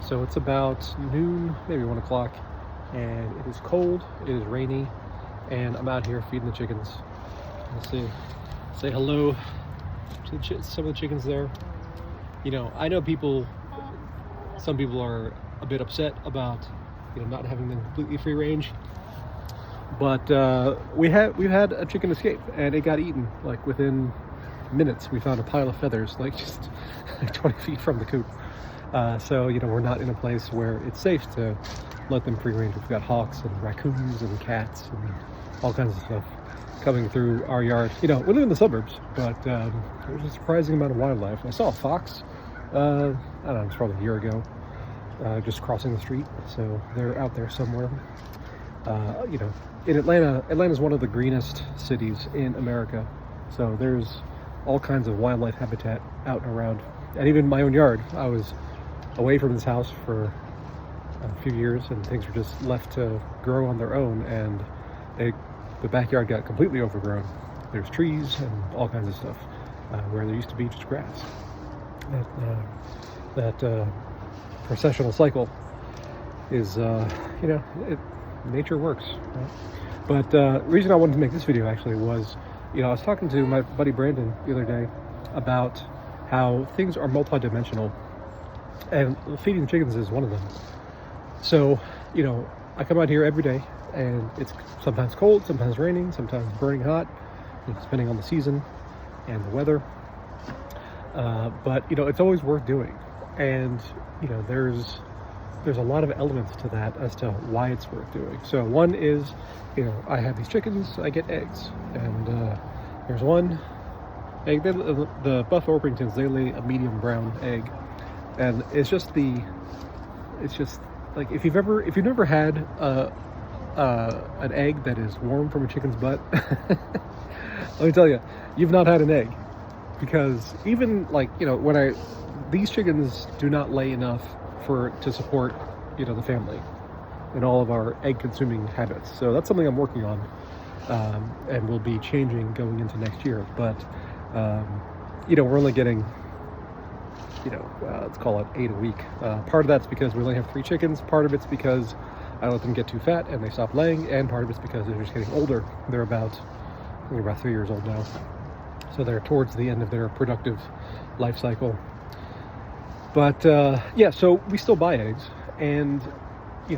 So it's about noon, maybe 1 o'clock, and it is cold, it is rainy, and I'm out here feeding the chickens. Let's see, say hello to some of the chickens there. I know some people are a bit upset about, not having them completely free range, but we've had a chicken escape, and it got eaten like within minutes. We found a pile of feathers, like just 20 feet from the coop. So we're not in a place where it's safe to let them free range. We've got hawks and raccoons and cats and all kinds of stuff coming through our yard. We live in the suburbs, but there's a surprising amount of wildlife. I saw a fox, I don't know, it's probably a year ago, just crossing the street. So they're out there somewhere. In Atlanta's one of the greenest cities in America. So there's all kinds of wildlife habitat out and around. And even my own yard, I was away from this house for a few years, and things were just left to grow on their own, and the backyard got completely overgrown. There's trees and all kinds of stuff where there used to be just grass. That processional cycle is, nature works. Right? But the reason I wanted to make this video actually was, I was talking to my buddy Brandon the other day about how things are multidimensional, and feeding chickens is one of them. So, I come out here every day, and it's sometimes cold, sometimes raining, sometimes burning hot, depending on the season and the weather. But it's always worth doing, and there's a lot of elements to that as to why it's worth doing. So one is, I have these chickens, I get eggs, and there's one egg. The Buff Orpingtons, they lay a medium brown egg, and it's just like if you've never had an egg that is warm from a chicken's butt, let me tell you, you've not had an egg, because even these chickens do not lay enough to support the family and all of our egg consuming habits. So that's something I'm working on, and will be changing going into next year. But we're only getting let's call it 8 a week. Part of that's because we only have 3 chickens. Part of it's because I let them get too fat and they stop laying, and part of it's because they're just getting older. They're about 3 years old now, so they're towards the end of their productive life cycle. But so we still buy eggs, and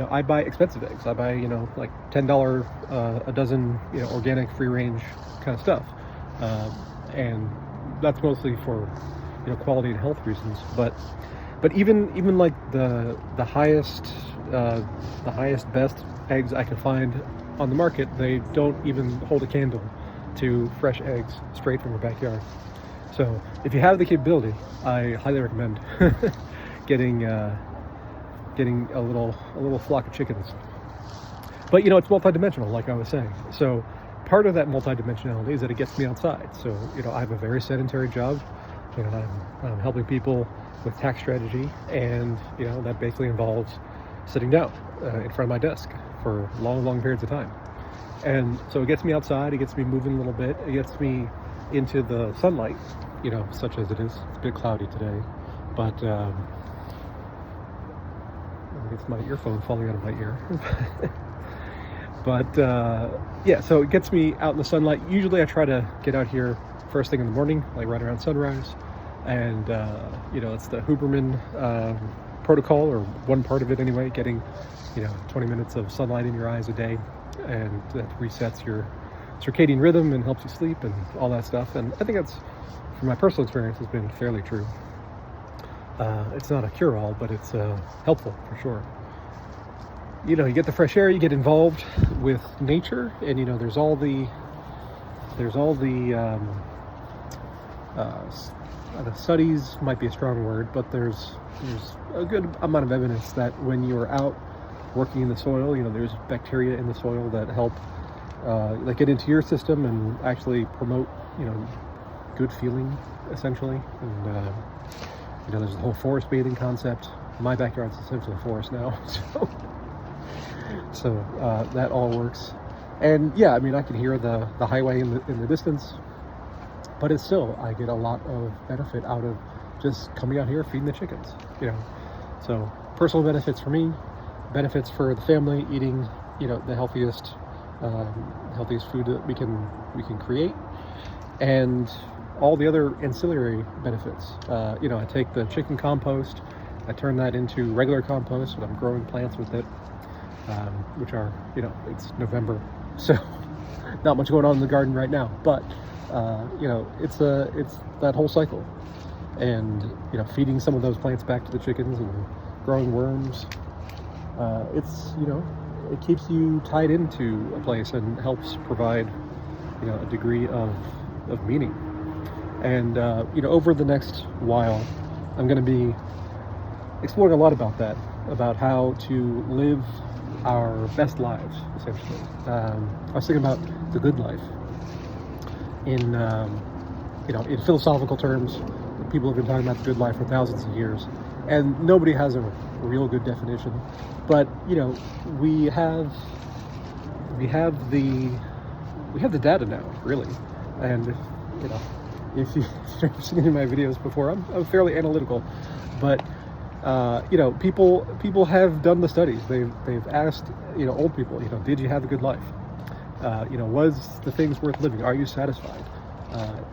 I buy expensive eggs. I buy like $10 a dozen, organic, free range kind of stuff, and that's mostly for quality and health reasons. But even like the highest best eggs I can find on the market, they don't even hold a candle to fresh eggs straight from your backyard. So if you have the capability, I highly recommend getting a little flock of chickens. But it's multidimensional, like I was saying. So part of that multidimensionality is that it gets me outside. So I have a very sedentary job. I'm helping people with tax strategy, and that basically involves sitting down in front of my desk for long periods of time. And so it gets me outside, it gets me moving a little bit, it gets me into the sunlight, such as it is. It's a bit cloudy today, but it's my earphone falling out of my ear. But so it gets me out in the sunlight. Usually I try to get out here first thing in the morning, like right around sunrise, and it's the Huberman protocol, or one part of it anyway, getting 20 minutes of sunlight in your eyes a day, and that resets your circadian rhythm and helps you sleep and all that stuff. And I think that's, from my personal experience, has been fairly true. It's not a cure-all, but it's helpful for sure. You get the fresh air, you get involved with nature, and there's all the studies might be a strong word, but there's a good amount of evidence that when you're out working in the soil, there's bacteria in the soil that help that get into your system and actually promote good feeling, essentially. And there's the whole forest bathing concept. My backyard's essentially a forest now, so that all works. And I can hear the highway in the distance, but it's still, I get a lot of benefit out of just coming out here feeding the chickens. So personal benefits for me, benefits for the family, eating, the healthiest food that we can create, and all the other ancillary benefits. I take the chicken compost, I turn that into regular compost, and I'm growing plants with it, which are, it's November, so not much going on in the garden right now, but it's that whole cycle, and feeding some of those plants back to the chickens and growing worms. It keeps you tied into a place and helps provide a degree of meaning. And over the next while, I'm going to be exploring a lot about that, about how to live our best lives, essentially. I was thinking about the good life in philosophical terms. People have been talking about the good life for thousands of years, and nobody has a real good definition. But we have the data now, really. And if you've ever seen any of my videos before, I'm fairly analytical, but people have done the studies. They've asked old people, did you have a good life? Was the things worth living? Are you satisfied?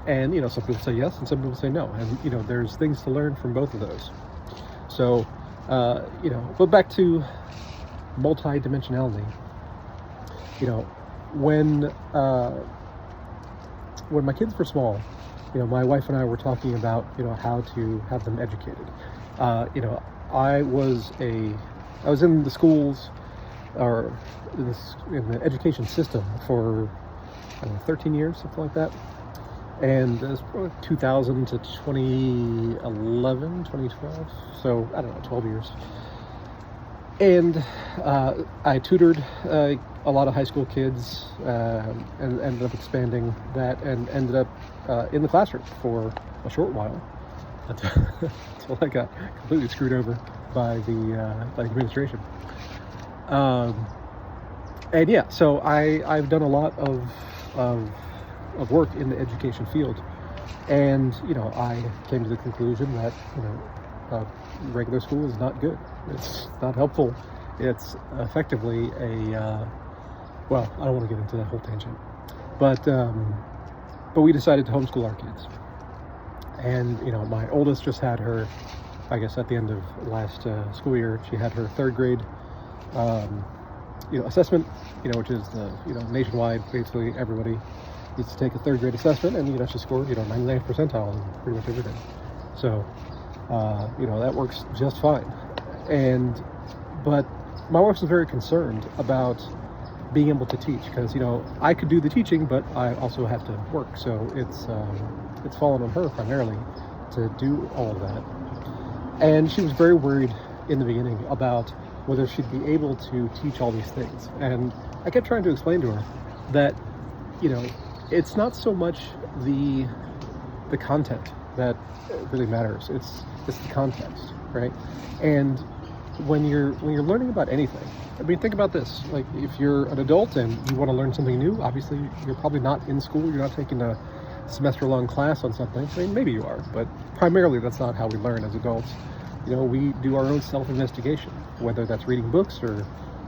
And some people say yes, and some people say no. And there's things to learn from both of those. So but back to multi-dimensionality. When my kids were small, my wife and I were talking about how to have them educated. I was in the schools, or in the education system for 13 years, something like that. And it was probably 2000 to 2011, 2012. So I don't know, 12 years. And I tutored a lot of high school kids, and ended up expanding that, and ended up in the classroom for a short while until I got completely screwed over by the administration. And yeah, so I've done a lot of work in the education field, and I came to the conclusion that regular school is not good. It's not helpful. It's effectively well, I don't want to get into that whole tangent, but we decided to homeschool our kids. And my oldest just had her, I guess at the end of last school year, she had her third grade assessment, which is the nationwide. Basically everybody needs to take a third grade assessment, and she scored 99th percentile in pretty much everything. So that works just fine. But my wife was very concerned about being able to teach, because I could do the teaching, but I also have to work. So it's fallen on her primarily to do all of that. And she was very worried in the beginning about whether she'd be able to teach all these things. And I kept trying to explain to her that it's not so much the content that really matters. It's the context, right? And when you're learning about anything, I mean, think about this. Like, if you're an adult and you want to learn something new, obviously you're probably not in school. You're not taking a semester-long class on something. I mean, maybe you are, but primarily that's not how we learn as adults. We do our own self-investigation, whether that's reading books or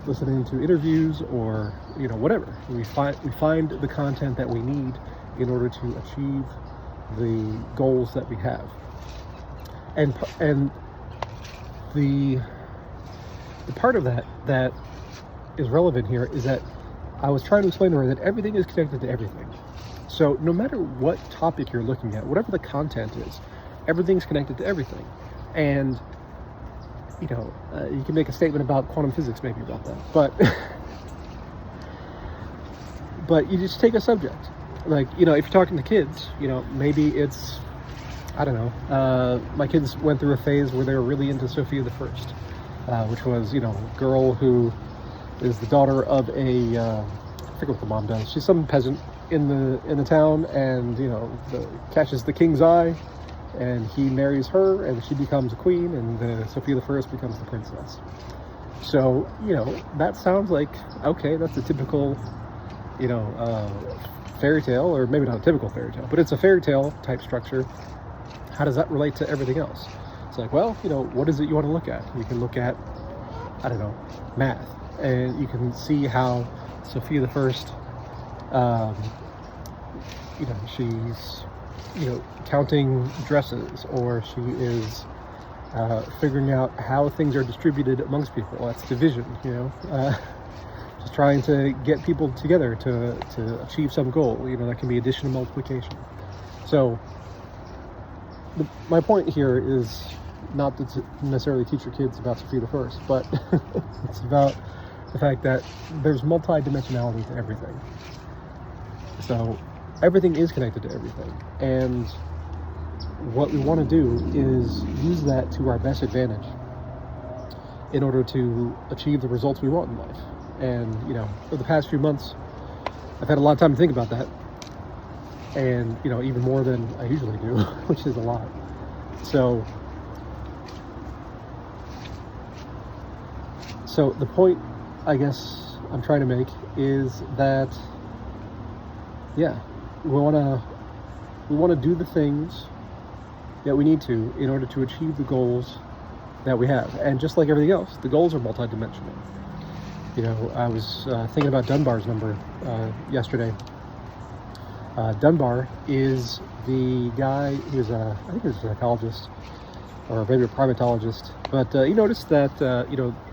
listening to interviews or whatever. We find the content that we need in order to achieve the goals that we have. And the part of that is relevant here is that I was trying to explain to her that everything is connected to everything. So no matter what topic you're looking at, whatever the content is, everything's connected to everything. And you can make a statement about quantum physics maybe about that, but you just take a subject, like if you're talking to kids, maybe it's, I don't know, my kids went through a phase where they were really into Sophia the First, which was a girl who is the daughter of a I forget what the mom does. She's some peasant in the town, and catches the king's eye, and he marries her, and she becomes a queen, and Sophia the First becomes the princess. So that sounds like, okay, that's a typical fairy tale, or maybe not a typical fairy tale, but it's a fairy tale type structure. How does that relate to everything else? It's like, well, what is it you want to look at? You can look at, I don't know, math, and you can see how Sophia the First, she's, counting dresses, or she is figuring out how things are distributed amongst people. That's division, just trying to get people together to achieve some goal. That can be addition and multiplication. So my point here is not to necessarily teach your kids about Sophia the First, but it's about the fact that there's multi-dimensionality to everything. So everything is connected to everything, and what we want to do is use that to our best advantage in order to achieve the results we want in life. And for the past few months, I've had a lot of time to think about that, and even more than I usually do, which is a lot. So the point, I guess, I'm trying to make is that, we want to do the things that we need to in order to achieve the goals that we have. And just like everything else, the goals are multidimensional. I was thinking about Dunbar's number yesterday. Dunbar is the guy who was I think he was a psychologist, or maybe a primatologist, but he noticed that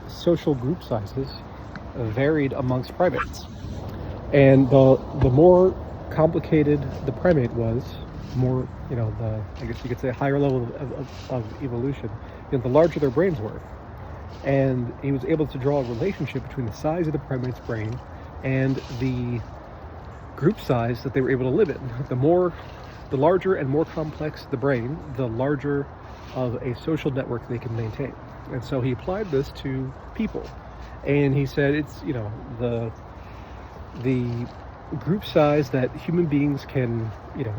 social group sizes varied amongst primates, and the more complicated the primate was, more I guess you could say higher level of evolution, the larger their brains were. And he was able to draw a relationship between the size of the primate's brain and the group size that they were able to live in. The larger and more complex the brain, the larger of a social network they can maintain. And so he applied this to people, and he said it's the group size that human beings can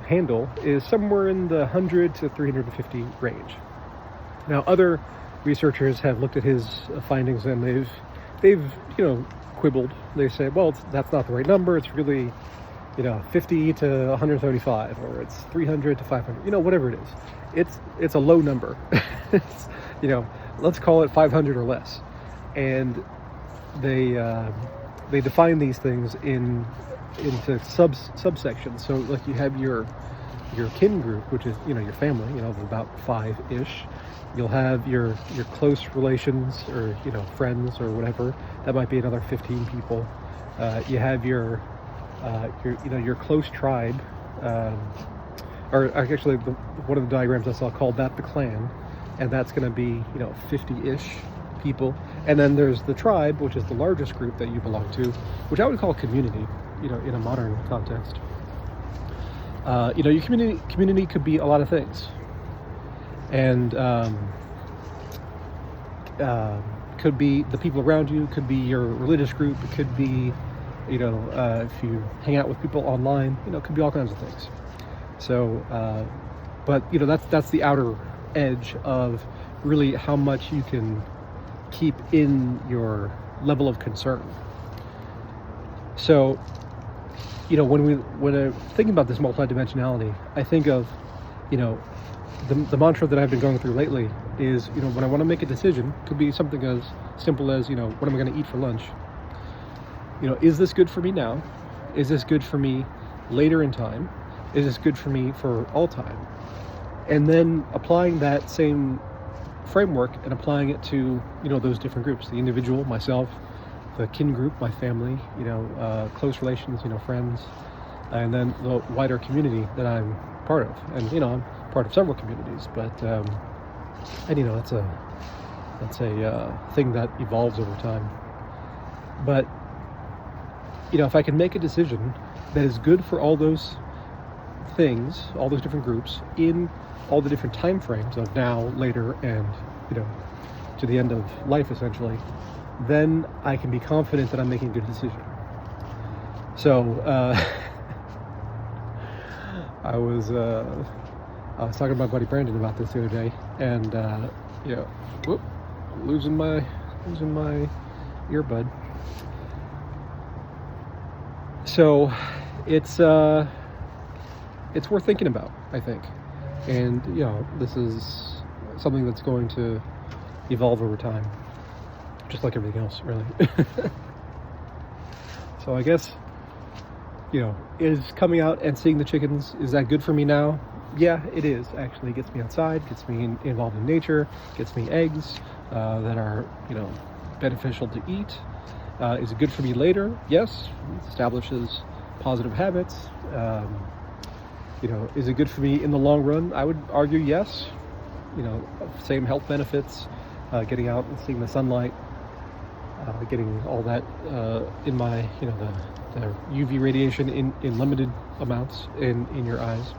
handle is somewhere in the 100 to 350 range. Now, other researchers have looked at his findings, and they've quibbled. They say, well, that's not the right number. It's really 50 to 135, or it's 300 to 500. Whatever it is, it's a low number. It's, let's call it 500 or less. And they define these things into subsections. So like you have your kin group, which is your family, of about 5-ish. You'll have your close relations, or friends, or whatever. That might be another 15 people. You have your close tribe, or actually one of the diagrams I saw called that the clan, and that's going to be 50-ish people. And then there's the tribe, which is the largest group that you belong to, which I would call community, in a modern context. Your community could be a lot of things, and could be the people around you, could be your religious group, it could be if you hang out with people online, it could be all kinds of things. So but that's the outer edge of really how much you can keep in your level of concern. So when I'm thinking about this multidimensionality, I think of the mantra that I've been going through lately is when I want to make a decision, it could be something as simple as what am I going to eat for lunch. Is this good for me now? Is this good for me later in time? Is this good for me for all time? And then applying that same framework and applying it to those different groups: the individual, myself; the kin group, my family; close relations, friends; and then the wider community that I'm part of. And I'm part of several communities, but that's a thing that evolves over time. But if I can make a decision that is good for all those things, all those different groups, in all the different time frames of now, later, and to the end of life, essentially, then I can be confident that I'm making a good decision. So I was talking to my buddy Brandon about this the other day, and losing my earbud. So it's worth thinking about, I think. And this is something that's going to evolve over time, just like everything else, really. So I guess, is coming out and seeing the chickens, is that good for me now? Yeah, it is. Actually, it gets me outside, gets me involved in nature, gets me eggs that are, beneficial to eat. Is it good for me later? Yes. It establishes positive habits. Is it good for me in the long run? I would argue yes. Same health benefits, getting out and seeing the sunlight, getting all that in my, the UV radiation in limited amounts in your eyes.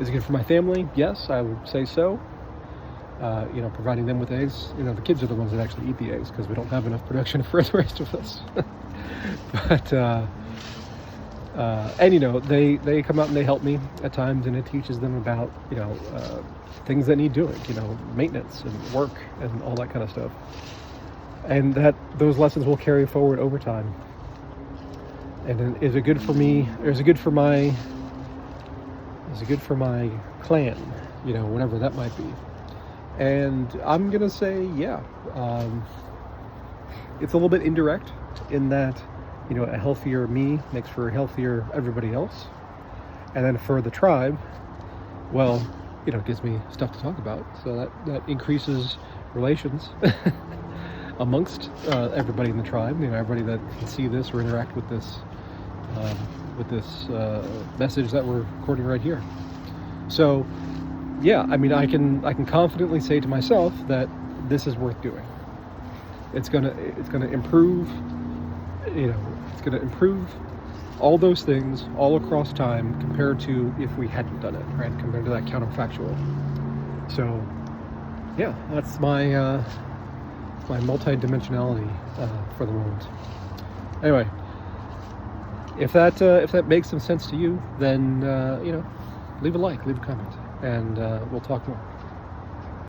Is it good for my family? Yes, I would say so. Providing them with eggs. The kids are the ones that actually eat the eggs because we don't have enough production for the rest of us. But and they come out and they help me at times, and it teaches them about things that need doing, maintenance and work and all that kind of stuff, and that those lessons will carry forward over time. And then, is it good for me, or is it good for my clan, whatever that might be? And I'm gonna say yeah. It's a little bit indirect in that a healthier me makes for a healthier everybody else. And then for the tribe, well, it gives me stuff to talk about. So that increases relations amongst everybody in the tribe, everybody that can see this or interact with this message that we're recording right here. So yeah, I can confidently say to myself that this is worth doing. It's gonna improve, it's gonna improve all those things all across time compared to if we hadn't done it, right? Compared to that counterfactual. So yeah, that's my my multi-dimensionality for the moment. Anyway, if that makes some sense to you, then leave a like, leave a comment, and we'll talk more.